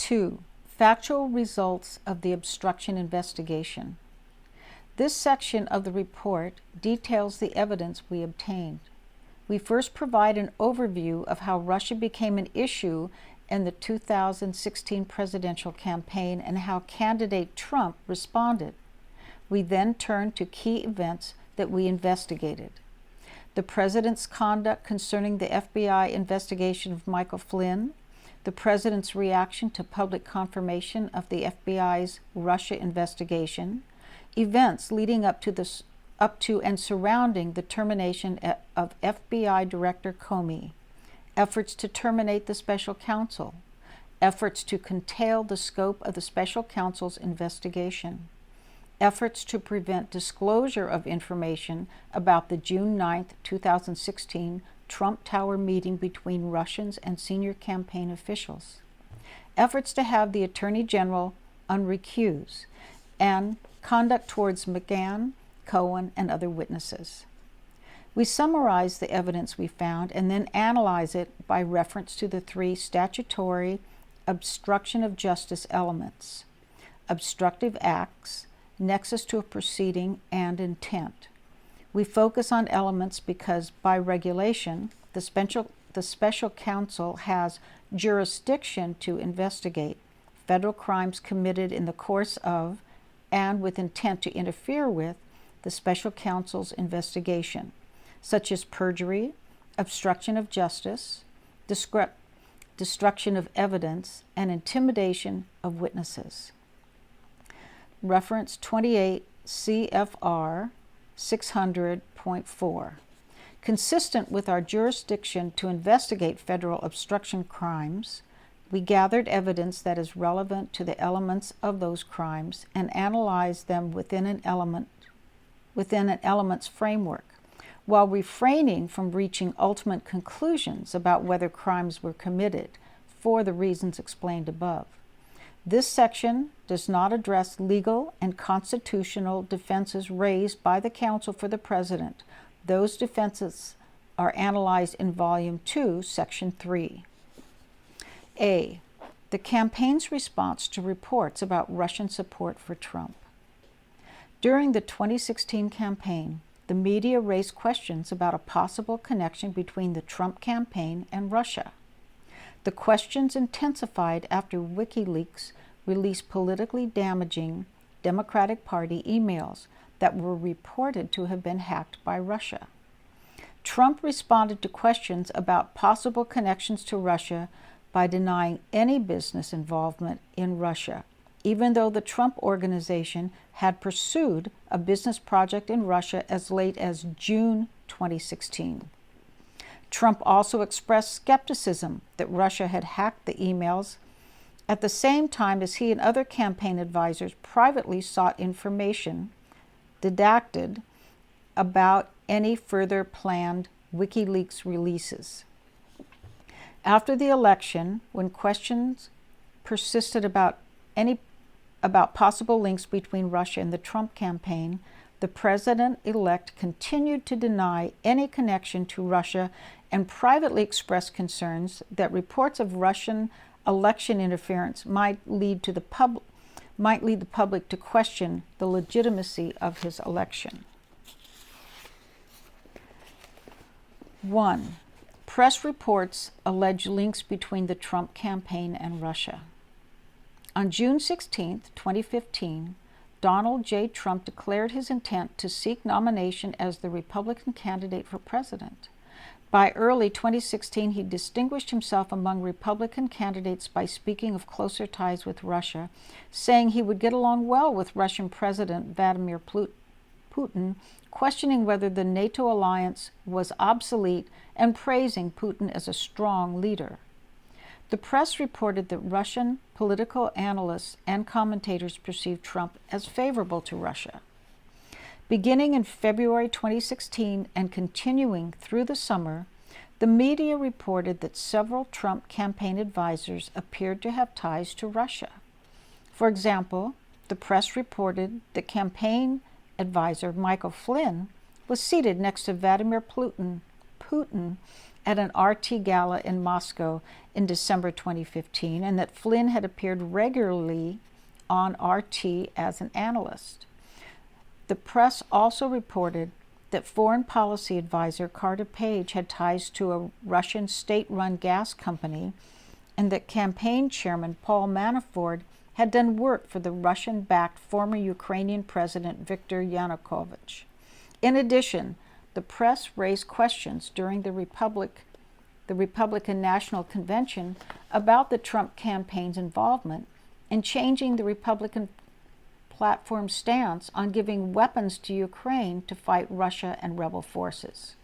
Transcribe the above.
2. Factual results of the obstruction investigation. This section of the report details the evidence we obtained. We first provide an overview of how Russia became an issue in the 2016 presidential campaign and how candidate Trump responded. We then turn to key events that we investigated. The president's conduct concerning the FBI investigation of Michael Flynn, the president's reaction to public confirmation of the FBI's Russia investigation, events leading up to and surrounding the termination of FBI Director Comey, efforts to terminate the special counsel, efforts to curtail the scope of the special counsel's investigation, efforts to prevent disclosure of information about the June 9, 2016 Trump Tower meeting between Russians and senior campaign officials, efforts to have the Attorney General unrecuse, and conduct towards McGahn, Cohen, and other witnesses. We summarize the evidence we found and then analyze it by reference to the 3 statutory obstruction of justice elements: obstructive acts, nexus to a proceeding, and intent. We focus on elements because, by regulation, the special counsel has jurisdiction to investigate federal crimes committed in the course of and with intent to interfere with the special counsel's investigation, such as perjury, obstruction of justice, destruction of evidence, and intimidation of witnesses. Reference 28 CFR 600.4. Consistent with our jurisdiction to investigate federal obstruction crimes, we gathered evidence that is relevant to the elements of those crimes and analyzed them within an element's framework, while refraining from reaching ultimate conclusions about whether crimes were committed for the reasons explained above. This section does not address legal and constitutional defenses raised by the counsel for the president. Those defenses are analyzed in Volume 2, Section 3. A. The campaign's response to reports about Russian support for Trump. During the 2016 campaign, the media raised questions about a possible connection between the Trump campaign and Russia. The questions intensified after WikiLeaks released politically damaging Democratic Party emails that were reported to have been hacked by Russia. Trump responded to questions about possible connections to Russia by denying any business involvement in Russia, even though the Trump Organization had pursued a business project in Russia as late as June 2016. Trump also expressed skepticism that Russia had hacked the emails at the same time as he and other campaign advisors privately sought information redacted about any further planned WikiLeaks releases. After the election, when questions persisted about possible links between Russia and the Trump campaign, the president-elect continued to deny any connection to Russia and privately expressed concerns that reports of Russian election interference might lead the public to question the legitimacy of his election. 1. Press reports allege links between the Trump campaign and Russia. On June 16, 2015, Donald J. Trump declared his intent to seek nomination as the Republican candidate for president. By early 2016, he distinguished himself among Republican candidates by speaking of closer ties with Russia, saying he would get along well with Russian President Vladimir Putin, questioning whether the NATO alliance was obsolete and praising Putin as a strong leader. The press reported that Russian political analysts and commentators perceived Trump as favorable to Russia. Beginning in February 2016 and continuing through the summer, the media reported that several Trump campaign advisors appeared to have ties to Russia. For example, the press reported that campaign advisor Michael Flynn was seated next to Vladimir Putin at an RT gala in Moscow in December 2015, and that Flynn had appeared regularly on RT as an analyst. The press also reported that foreign policy advisor Carter Page had ties to a Russian state-run gas company, and that campaign chairman Paul Manafort had done work for the Russian-backed former Ukrainian President Viktor Yanukovych. In addition, the press raised questions during the Republican National Convention about the Trump campaign's involvement in changing the Republican platform's stance on giving weapons to Ukraine to fight Russia and rebel forces.